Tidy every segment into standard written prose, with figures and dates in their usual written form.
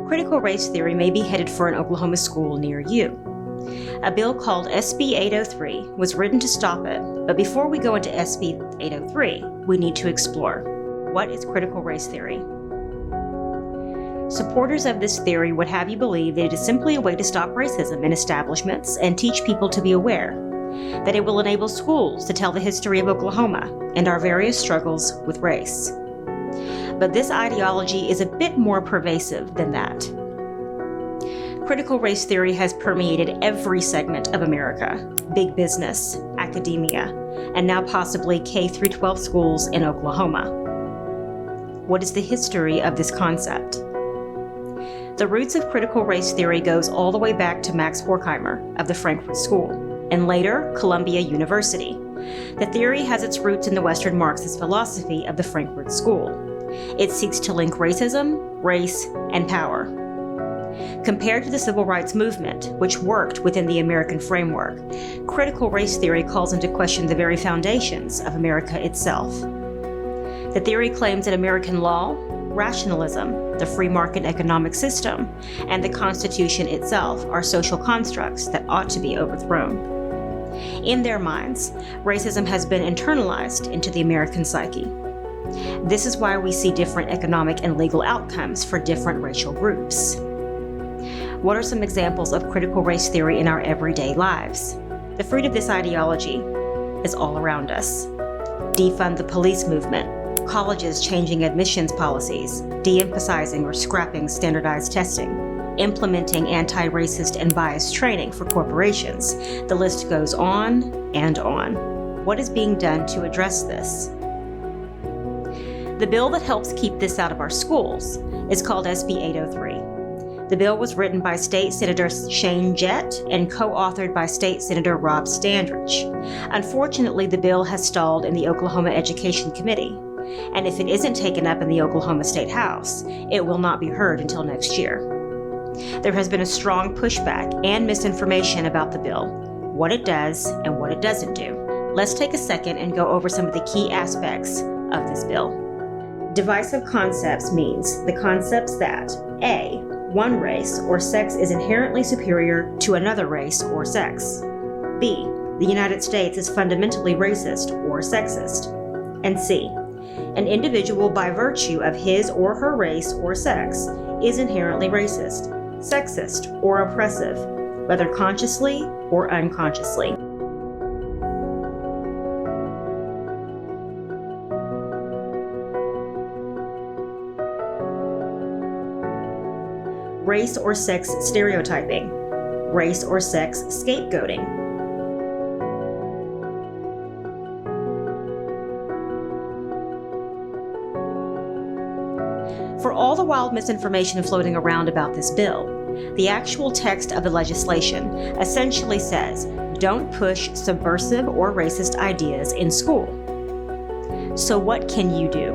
Critical race theory may be headed for an Oklahoma school near you. A bill called SB 803 was written to stop it, but before we go into SB 803, we need to explore, what is critical race theory? Supporters of this theory would have you believe that it is simply a way to stop racism in establishments and teach people to be aware, that it will enable schools to tell the history of Oklahoma and our various struggles with race. But this ideology is a bit more pervasive than that. Critical race theory has permeated every segment of America, big business, academia, and now possibly K-12 schools in Oklahoma. What is the history of this concept? The roots of critical race theory goes all the way back to Max Horkheimer of the Frankfurt School, and later Columbia University. The theory has its roots in the Western Marxist philosophy of the Frankfurt School. It seeks to link racism, race, and power. Compared to the civil rights movement, which worked within the American framework, critical race theory calls into question the very foundations of America itself. The theory claims that American law, rationalism, the free market economic system, and the Constitution itself are social constructs that ought to be overthrown. In their minds, racism has been internalized into the American psyche. This is why we see different economic and legal outcomes for different racial groups. What are some examples of critical race theory in our everyday lives? The fruit of this ideology is all around us. Defund the police movement, colleges changing admissions policies, de-emphasizing or scrapping standardized testing, implementing anti-racist and biased training for corporations. The list goes on and on. What is being done to address this? The bill that helps keep this out of our schools is called SB 803. The bill was written by State Senator Shane Jett and co-authored by State Senator Rob Standridge. Unfortunately, the bill has stalled in the Oklahoma Education Committee, and if it isn't taken up in the Oklahoma State House, it will not be heard until next year. There has been a strong pushback and misinformation about the bill, what it does and what it doesn't do. Let's take a second and go over some of the key aspects of this bill. Divisive concepts means the concepts that A, one race or sex is inherently superior to another race or sex. B, the United States is fundamentally racist or sexist. And C, an individual by virtue of his or her race or sex is inherently racist, sexist, or oppressive, whether consciously or unconsciously. Race or sex stereotyping, race or sex scapegoating. For all the wild misinformation floating around about this bill, the actual text of the legislation essentially says, don't push subversive or racist ideas in school. So what can you do?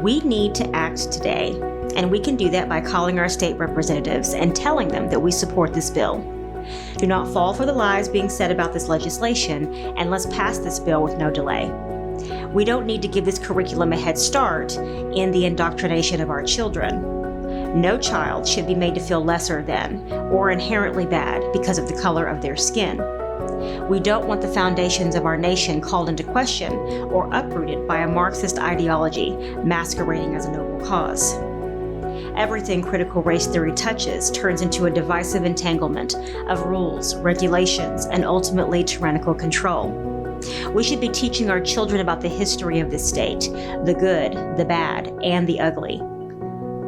We need to act today, and we can do that by calling our state representatives and telling them that we support this bill. Do not fall for the lies being said about this legislation, and let's pass this bill with no delay. We don't need to give this curriculum a head start in the indoctrination of our children. No child should be made to feel lesser than or inherently bad because of the color of their skin. We don't want the foundations of our nation called into question or uprooted by a Marxist ideology masquerading as a noble cause. Everything critical race theory touches turns into a divisive entanglement of rules, regulations, and ultimately tyrannical control. We should be teaching our children about the history of this state, the good, the bad, and the ugly.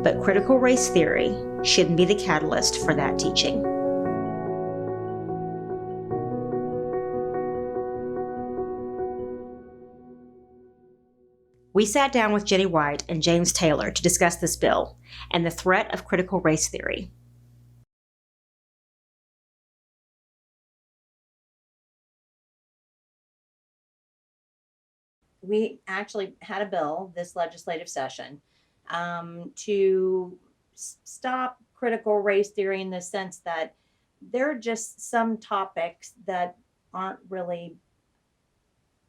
But critical race theory shouldn't be the catalyst for that teaching. We sat down with Jenny White and James Taylor to discuss this bill and the threat of critical race theory. We actually had a bill this legislative session to stop critical race theory in the sense that there are just some topics that aren't really,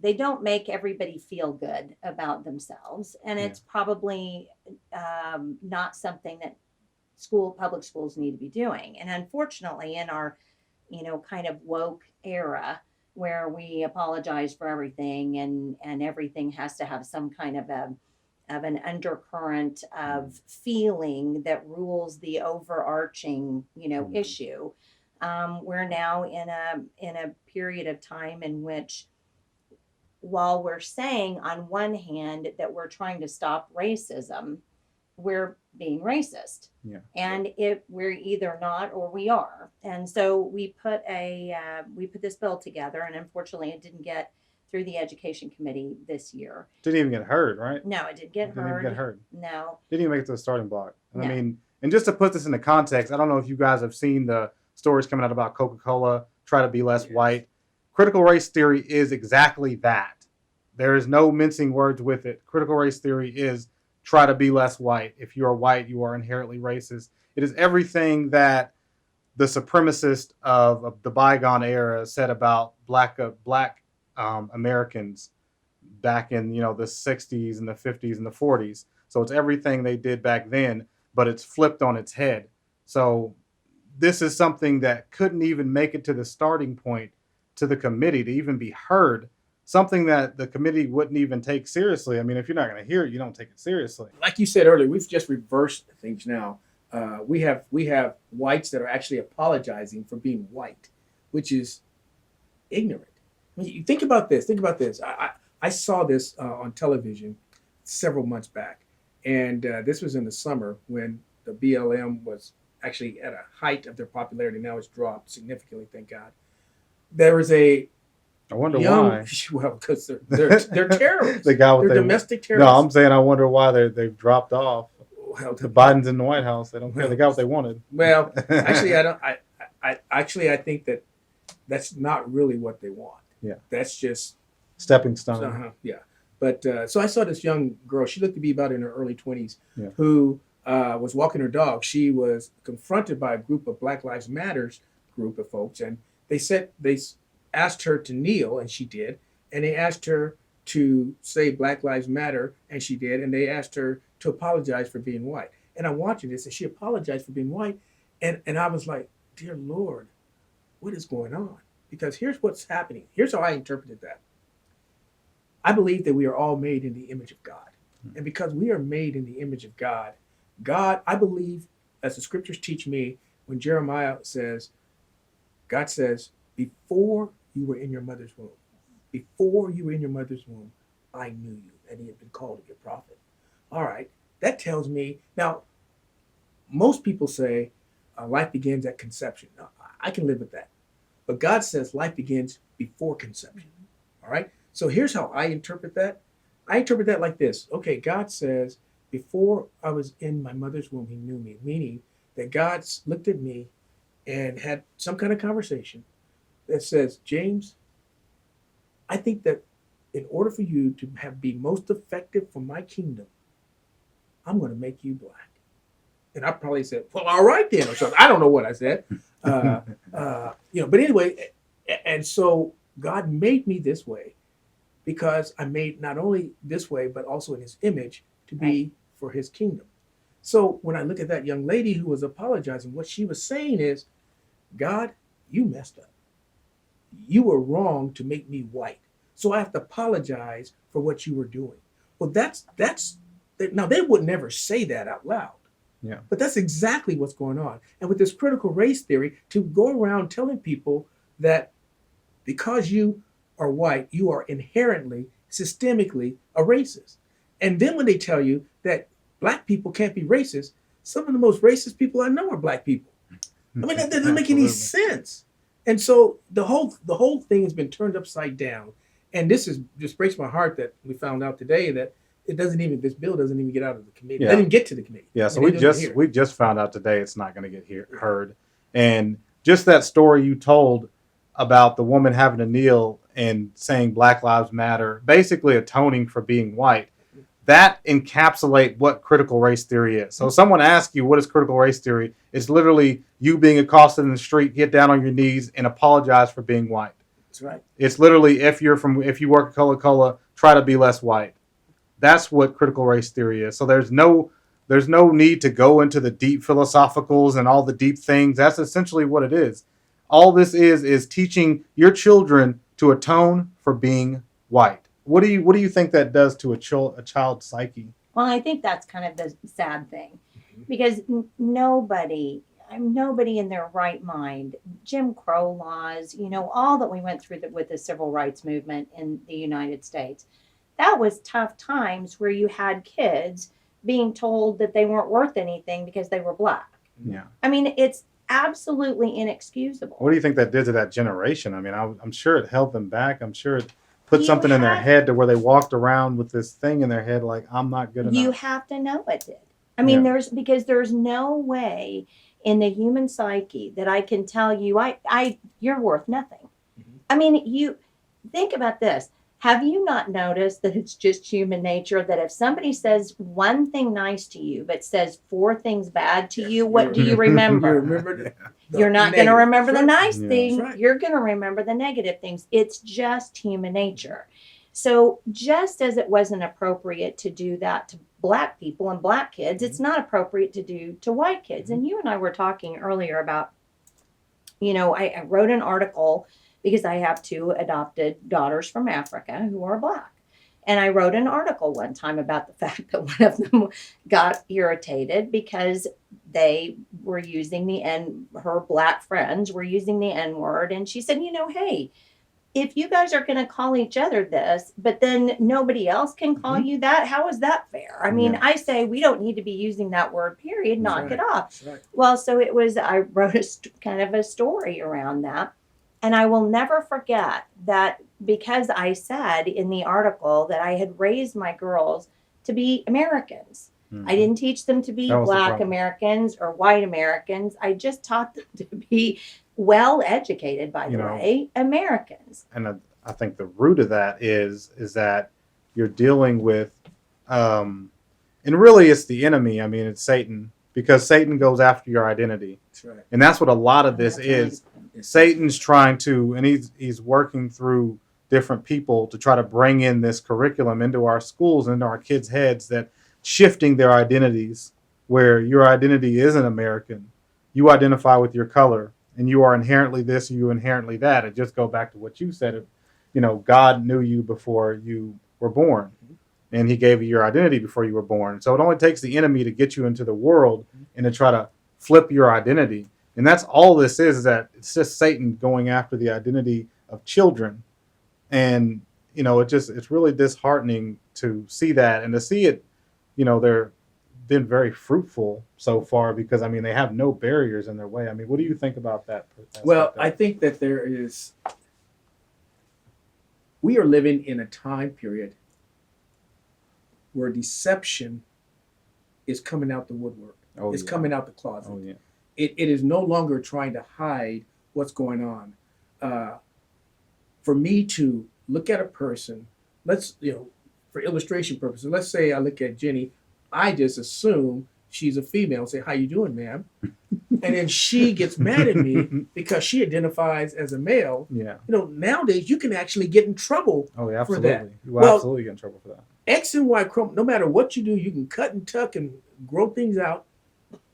they don't make everybody feel good about themselves. And it's probably not something that public schools need to be doing. And unfortunately, in our, kind of woke era where we apologize for everything, and everything has to have some kind of an undercurrent of feeling that rules the overarching, issue. We're now in a period of time in which, while we're saying on one hand that we're trying to stop racism, we're being racist. Yeah. And we're either not or we are. And so we put this bill together, and unfortunately it didn't get through the education committee this year. Didn't even get heard, right? No, it didn't get Didn't heard. even get heard. No. Didn't even make it to the starting block. And No. I mean, and just to put this into context, I don't know if you guys have seen the stories coming out about Coca-Cola, try to be less white. Critical race theory is exactly that. There is no mincing words with it. Critical race theory is try to be less white. If you are white, you are inherently racist. It is everything that the supremacist of the bygone era said about black Americans back in the 60s and the 50s and the 40s. So it's everything they did back then, but it's flipped on its head. So this is something that couldn't even make it to the starting point to the committee to even be heard. Something that the committee wouldn't even take seriously. I mean, if you're not going to hear it, you don't take it seriously. Like you said earlier, we've just reversed things now. We have whites that are actually apologizing for being white, which is ignorant. I mean, you think about this. I saw this on television several months back, and this was in the summer when the BLM was actually at a height of their popularity. Now it's dropped significantly, thank God. There was a I wonder why. Well, because they're terrorists. They got what they're they domestic terrorists. No, I'm saying I wonder why they've dropped off. Well, The Biden's in the White House. They don't care. They got what they wanted. Well, actually, I don't. I think that's not really what they want. Yeah. That's just Stepping stone. yeah. But so I saw this young girl. She looked to be about in her early 20s, Yeah. who was walking her dog. She was confronted by a group of Black Lives Matters group of folks, and they asked her to kneel, and she did. And they asked her to say Black Lives Matter, and she did. And they asked her to apologize for being white. And I'm watching this, and she apologized for being white. And I was like, dear Lord, what is going on? Because here's what's happening. Here's how I interpreted that. I believe that we are all made in the image of God. And because we are made in the image of God, I believe, as the scriptures teach me, when Jeremiah says, God says, before you were in your mother's womb, I knew you, and he had been called to be a prophet. All right, that tells me, now, most people say life begins at conception. Now, I can live with that. But God says life begins before conception. All right, so here's how I interpret that. I interpret that like this. Okay, God says, before I was in my mother's womb, he knew me, meaning that God looked at me and had some kind of conversation that says, James, I think that in order for you to be most effective for my kingdom, I'm going to make you black. And I probably said, well, all right then, or something. I don't know what I said. But anyway, and so God made me this way because I made not only this way, but also in his image to be for his kingdom. So when I look at that young lady who was apologizing, what she was saying is, God, you messed up. You were wrong to make me white. So I have to apologize for what you were doing. Well, that's now they would never say that out loud. Yeah. But that's exactly what's going on. And with this critical race theory, to go around telling people that because you are white, you are inherently, systemically a racist. And then when they tell you that black people can't be racist, some of the most racist people I know are black people. I mean, that doesn't make any sense. And so the whole thing has been turned upside down. And this just breaks my heart that we found out today that this bill doesn't even get out of the committee. Yeah. It didn't get to the committee. Yeah, so we just found out today it's not going to get heard. And just that story you told about the woman having to kneel and saying Black Lives Matter, basically atoning for being white, that encapsulate what critical race theory is. So if someone asks you what is critical race theory, it's literally you being accosted in the street, get down on your knees and apologize for being white. That's right. It's literally if you work at Coca-Cola, try to be less white. That's what critical race theory is. So there's no There's no need to go into the deep philosophicals and all the deep things. That's essentially what it is. All this is teaching your children to atone for being white. What do you think that does to a child's psyche? Well, I think that's kind of the sad thing, because nobody in their right mind, Jim Crow laws, all that we went through with the civil rights movement in the United States, that was tough times where you had kids being told that they weren't worth anything because they were black. Yeah. I mean, it's absolutely inexcusable. What do you think that did to that generation? I mean, I'm sure it held them back. I'm sure it put You something in their had- head to where they walked around with this thing in their head like, I'm not good enough. You have to know it did. I mean, Yeah. there's no way in the human psyche that I can tell you, you're worth nothing. Mhm. I mean, you think about this. Have you not noticed that it's just human nature that if somebody says one thing nice to you, but says 4 things bad to you, what do you You remember? remember You're not going to negative. remember the Right. nice Yeah. thing. That's right. You're going to remember the negative things. It's just human nature. So just as it wasn't appropriate to do that to black people and black kids, it's not appropriate to do to white kids. And you and I were talking earlier about, I wrote an article because I have 2 adopted daughters from Africa who are black. And I wrote an article one time about the fact that one of them got irritated because they were using her black friends were using the N-word. And she said, hey, if you guys are going to call each other this, but then nobody else can call you that, how is that fair? I mean, Yeah. I say we don't need to be using that word, period. Knock it off. That's right. Well, so I wrote kind of a story around that. And I will never forget that because I said in the article that I had raised my girls to be Americans. Mhm. I didn't teach them to be That was the black problem. Americans or white Americans. I just taught them to be well educated, by the way, Americans. And I think the root of that is that you're dealing with, and really it's the enemy. I mean, it's Satan, because Satan goes after your identity. That's right. And that's what a lot of this That's is. It's- Satan's trying to, and he's working through different people to try to bring in this curriculum into our schools, into our kids' heads, that shifting their identities, where your identity isn't American. You identify with your color, and you are inherently this, or you inherently that. And just go back to what you said. God knew you before you were born, and he gave you your identity before you were born. So it only takes the enemy to get you into the world and to try to flip your identity. And that's all this is that it's just Satan going after the identity of children. And, it's really disheartening to see that, and to see it, they're been very fruitful so far, because, they have no barriers in their way. What do you think about that? Well, I think that we are living in a time period where deception is coming out the woodwork. It's coming out the closet. Oh, yeah. It is no longer trying to hide what's going on. For me to look at a person, for illustration purposes, let's say I look at Jenny, I just assume she's a female, say, "How you doing, ma'am?" And then she gets mad at me because she identifies as a male. Yeah. Nowadays you can actually get in trouble. Oh, yeah, for absolutely. that. You will Well, absolutely get in trouble for that. X and Y chromosome, no matter what you do, you can cut and tuck and grow things out.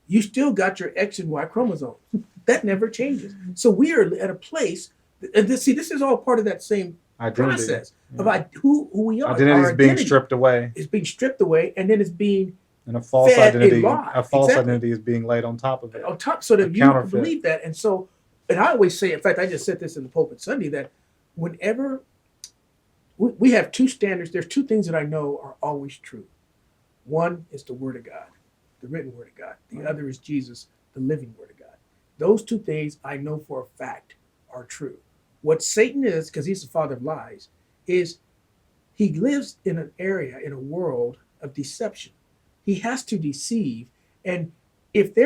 You still got your X and Y chromosomes. That never changes. So we are at a place, and this is all part of that same Identity. process Yeah. about who we are. Identity Our is being identity stripped away, is being stripped away, and then it's being and a false fed a identity, lie. a false Exactly. identity is being laid on top of it. on top, so that A you counterfeit. believe that. And so, and I always say, in fact, I just said this in the pulpit Sunday, that whenever we have 2 standards, there's 2 things that I know are always true. One is the Word of God, the written Word of God. The other is Jesus, the living Word of God. Those 2 things I know for a fact are true. What Satan is, because he's the father of lies, is he lives in an area, in a world of deception. He has to deceive. And if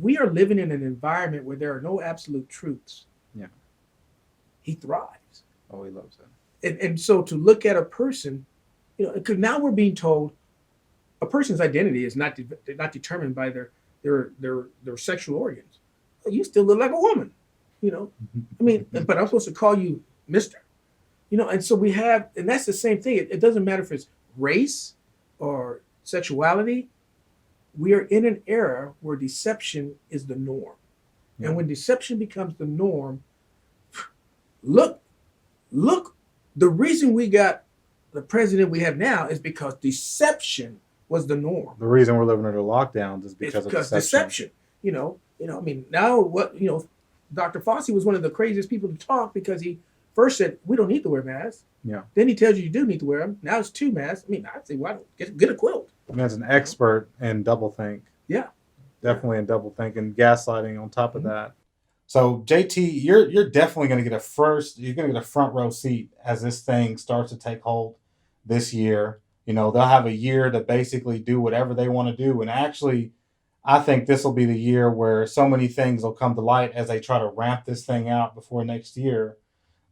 we are living in an environment where there are no absolute truths, Yeah. he thrives. Oh, he loves that. And so to look at a person, because now we're being told a person's identity is not determined by their sexual organs. You still look like a woman, but I'm supposed to call you Mr. And so we have, and that's the same thing. It doesn't matter if it's race or sexuality. we are in an era where deception is the norm. And when deception becomes the norm, look, the reason we got the president we have now is because deception was the norm. The reason we're living under lockdowns is It's because of because deception. I mean, now Dr. Fauci was one of the craziest people to talk because he first said we don't need to wear masks. Yeah. Then he tells you do need to wear them. Now it's 2 masks. I mean, I'd say why don't get a quilt. And as an expert in doublethink. Yeah. Definitely in doublethink and gaslighting on top of that. So JT, you're definitely going to get a front row seat as this thing starts to take hold this year. They'll have a year to basically do whatever they want to do. And actually, I think this will be the year where so many things will come to light as they try to ramp this thing out before next year.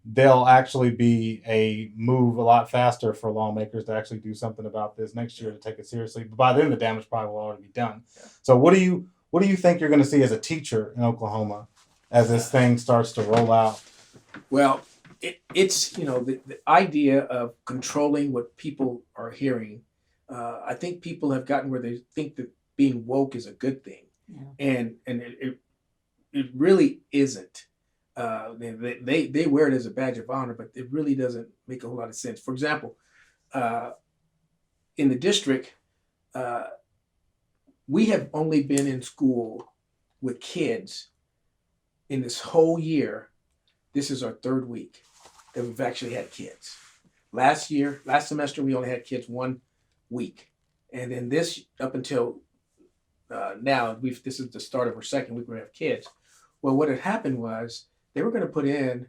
There'll actually be a move a lot faster for lawmakers to actually do something about this next year to take it seriously. But by then, the damage probably will already be done. Yeah. So what do you think you're going to see as a teacher in Oklahoma as this thing starts to roll out? Well, it's the idea of controlling what people are hearing. I think people have gotten where they think that being woke is a good thing, and it really isn't. They wear it as a badge of honor, but it really doesn't make a whole lot of sense. For example, in the district, we have only been in school with kids in this whole year. This is our 3rd week that we've actually had kids. Last semester, we only had kids 1 week. And then this, up until now, this is the start of our 2nd week we have kids. Well, what had happened was they were going to put in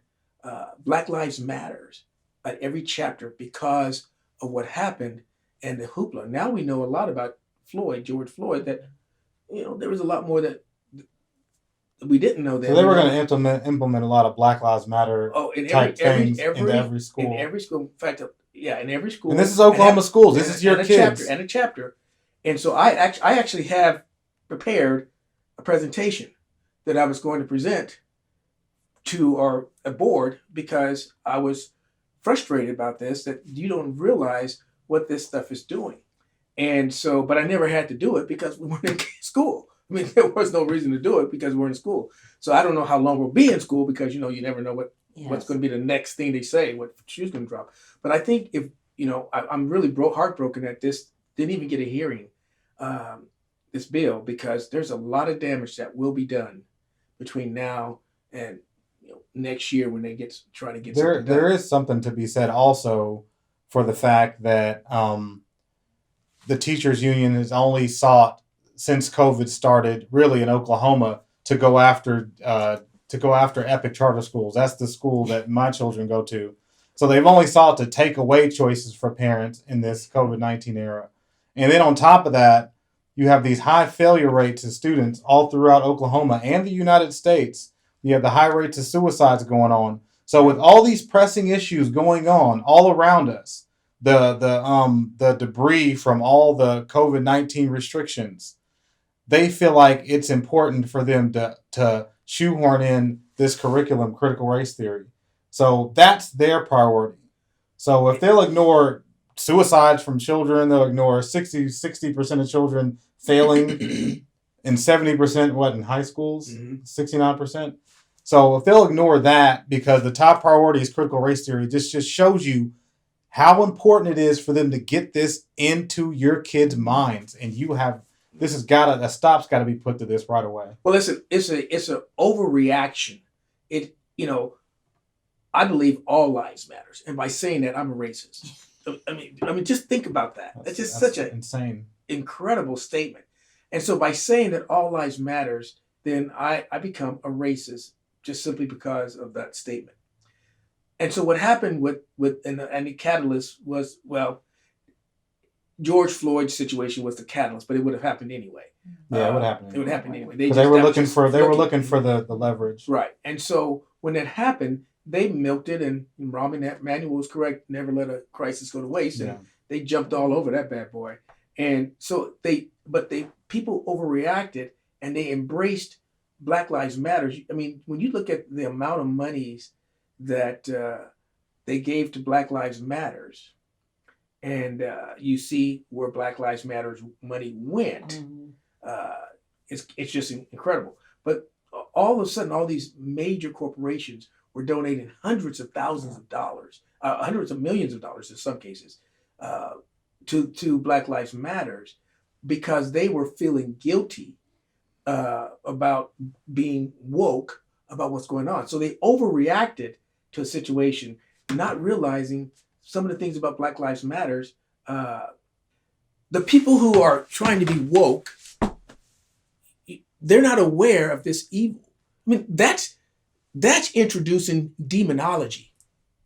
Black Lives Matters at every chapter because of what happened and the hoopla. Now we know a lot about George Floyd, that there was a lot more that we didn't know. So they were going to implement a lot of Black Lives Matter type things into every school. In every school, in fact, in every school. And this is Oklahoma schools. This is your kids. A chapter. And so I actually have prepared a presentation that I was going to present to our board because I was frustrated about this, that you don't realize what this stuff is doing. And so, but I never had to do it because we weren't in school. I mean, there was no reason to do it because we're in school. So I don't know how long we'll be in school because, you never know what's going to be the next thing they say, what shoe's going to drop. But I think if, I'm really heartbroken that this didn't even get a hearing, this bill, because there's a lot of damage that will be done between now and next year when they try to get something done. There is something to be said also for the fact that the teachers union has only sought since COVID started, really in Oklahoma, to go after Epic Charter Schools. That's the school that my children go to. So they've only sought to take away choices for parents in this COVID-19 era. And then on top of that, you have these high failure rates of students all throughout Oklahoma and the United States. You have the high rates of suicides going on. So with all these pressing issues going on all around us, the debris from all the COVID-19 restrictions, they feel like it's important for them to shoehorn in this curriculum, critical race theory. So that's their priority. So if they'll ignore suicides from children, they'll ignore 60% of children failing and 70% in high schools, 69%. So if they'll ignore that because the top priority is critical race theory, this just shows you how important it is for them to get this into your kids' minds. And a stop's got to be put to this right away. Well, listen, it's an overreaction. I believe all lives matters, and by saying that, I'm a racist. I mean, just think about that. That's such an insane, incredible statement. And so, by saying that all lives matters, then I become a racist just simply because of that statement. And so, what happened with the catalyst was, well, George Floyd's situation was the catalyst, but it would have happened anyway. Yeah, it would happen. It would happen anyway. They were looking for the leverage. Right. And so when that happened, they milked it, and Rahm Emanuel was correct. Never let a crisis go to waste. And they jumped all over that bad boy. And so people overreacted and they embraced Black Lives Matter. I mean, when you look at the amount of monies that they gave to Black Lives Matters, and you see where Black Lives Matter's money went, It's just incredible. But all of a sudden, all these major corporations were donating hundreds of thousands of dollars, hundreds of millions of dollars in some cases, to Black Lives Matters, because they were feeling guilty about being woke about what's going on. So they overreacted to a situation, not realizing some of the things about Black Lives Matters. The people who are trying to be woke, they're not aware of this evil. I mean, that's introducing demonology.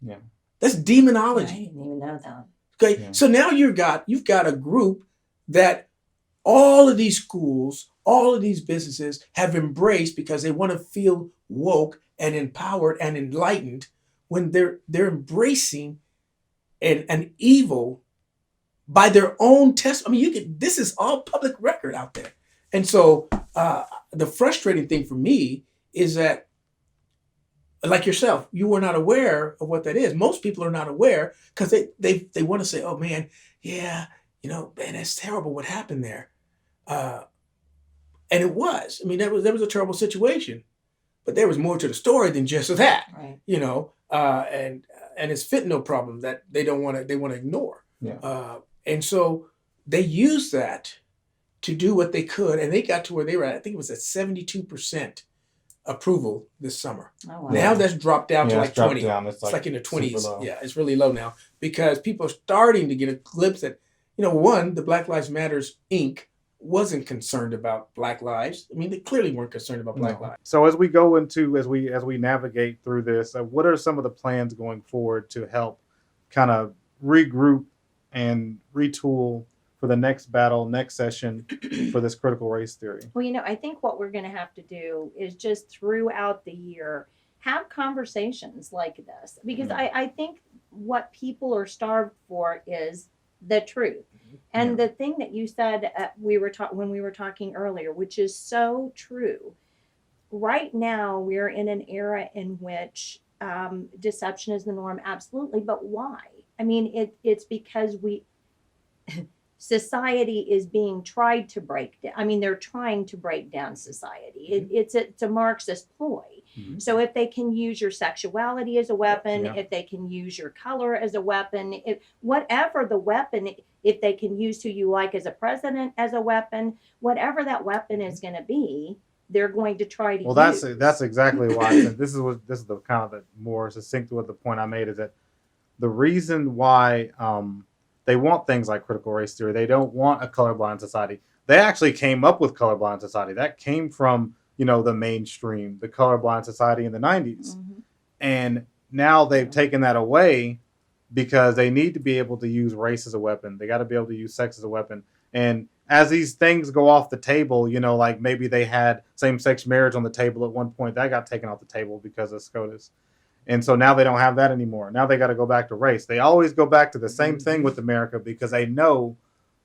Yeah. That's demonology. I didn't even know that. Okay. Yeah. So now you've got a group that all of these schools, all of these businesses have embraced because they want to feel woke and empowered and enlightened, when they're embracing an evil by their own test. I mean, this is all public record out there. And so the frustrating thing for me is that, like yourself, you were not aware of what that is. Most people are not aware because they want to say, oh man, yeah, man, that's terrible what happened there. And it was. I mean, that was a terrible situation. But there was more to the story than just that. Right. And it's fentanyl problem that they want to ignore. Yeah. And so they used that to do what they could, and they got to where they were at. I think it was at 72% approval this summer. Oh, wow. Now that's dropped down to Yeah, like it's dropped 20. down. It's like in the 20s. super low. Yeah, it's really low now because people are starting to get a glimpse that, one, the Black Lives Matters Inc. wasn't concerned about Black lives. I mean, they clearly weren't concerned about Black lives. So as we go into, as we navigate through this, what are some of the plans going forward to help kind of regroup and retool for the next battle, next session for this critical race theory? Well, I think what we're going to have to do is just throughout the year have conversations like this, because I think what people are starved for is the truth. And the thing that you said when we were talking earlier, which is so true. Right now, we're in an era in which deception is the norm, absolutely. But why? I mean, it's because society is being tried to break down. I mean, they're trying to break down society. It's a Marxist ploy. Mm-hmm. So if they can use your sexuality as a weapon, if they can use your color as a weapon, whatever the weapon, if they can use who you like as a president as a weapon, whatever that weapon is going to be, they're going to try to use. That's exactly why I said this is the kind of the more succinct with the point I made, is that the reason why they want things like critical race theory, they don't want a colorblind society. They actually came up with colorblind society. That came from the mainstream, the colorblind society in the 90s. Mm-hmm. And now they've taken that away because they need to be able to use race as a weapon. They got to be able to use sex as a weapon. And as these things go off the table, like maybe they had same-sex marriage on the table at one point, that got taken off the table because of SCOTUS. And so now they don't have that anymore. Now they got to go back to race. They always go back to the same thing with America because they know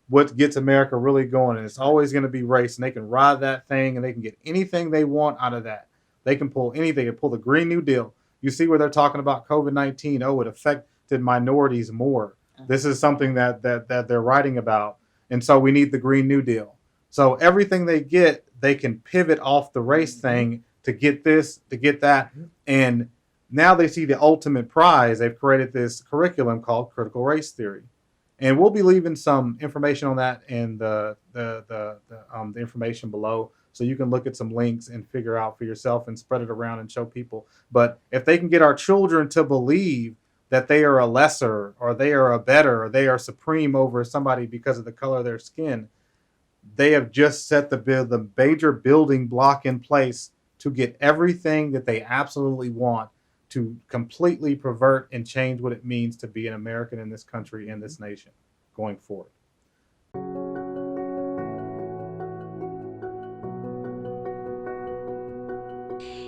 what gets America really going. And it's always going to be race. And they can ride that thing and they can get anything they want out of that. They can pull anything. They can pull the Green New Deal. You see where they're talking about COVID-19. Oh, it affected minorities more. This is something that they're writing about. And so we need the Green New Deal. So everything they get, they can pivot off the race thing to get this, to get that. And now they see the ultimate prize. They've created this curriculum called critical race theory. And we'll be leaving some information on that in the information below, so you can look at some links and figure out for yourself and spread it around and show people. But if they can get our children to believe that they are a lesser, or they are a better, or they are supreme over somebody because of the color of their skin, they have just set the major building block in place to get everything that they absolutely want to completely pervert and change what it means to be an American in this country and this nation going forward.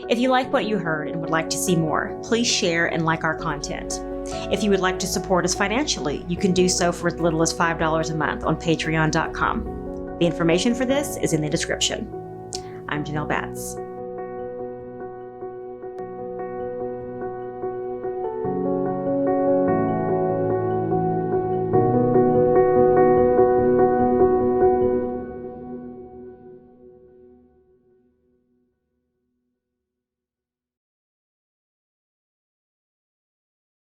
If you like what you heard and would like to see more, please share and like our content. If you would like to support us financially, you can do so for as little as $5 a month on patreon.com. The information for this is in the description. I'm Janelle Batts.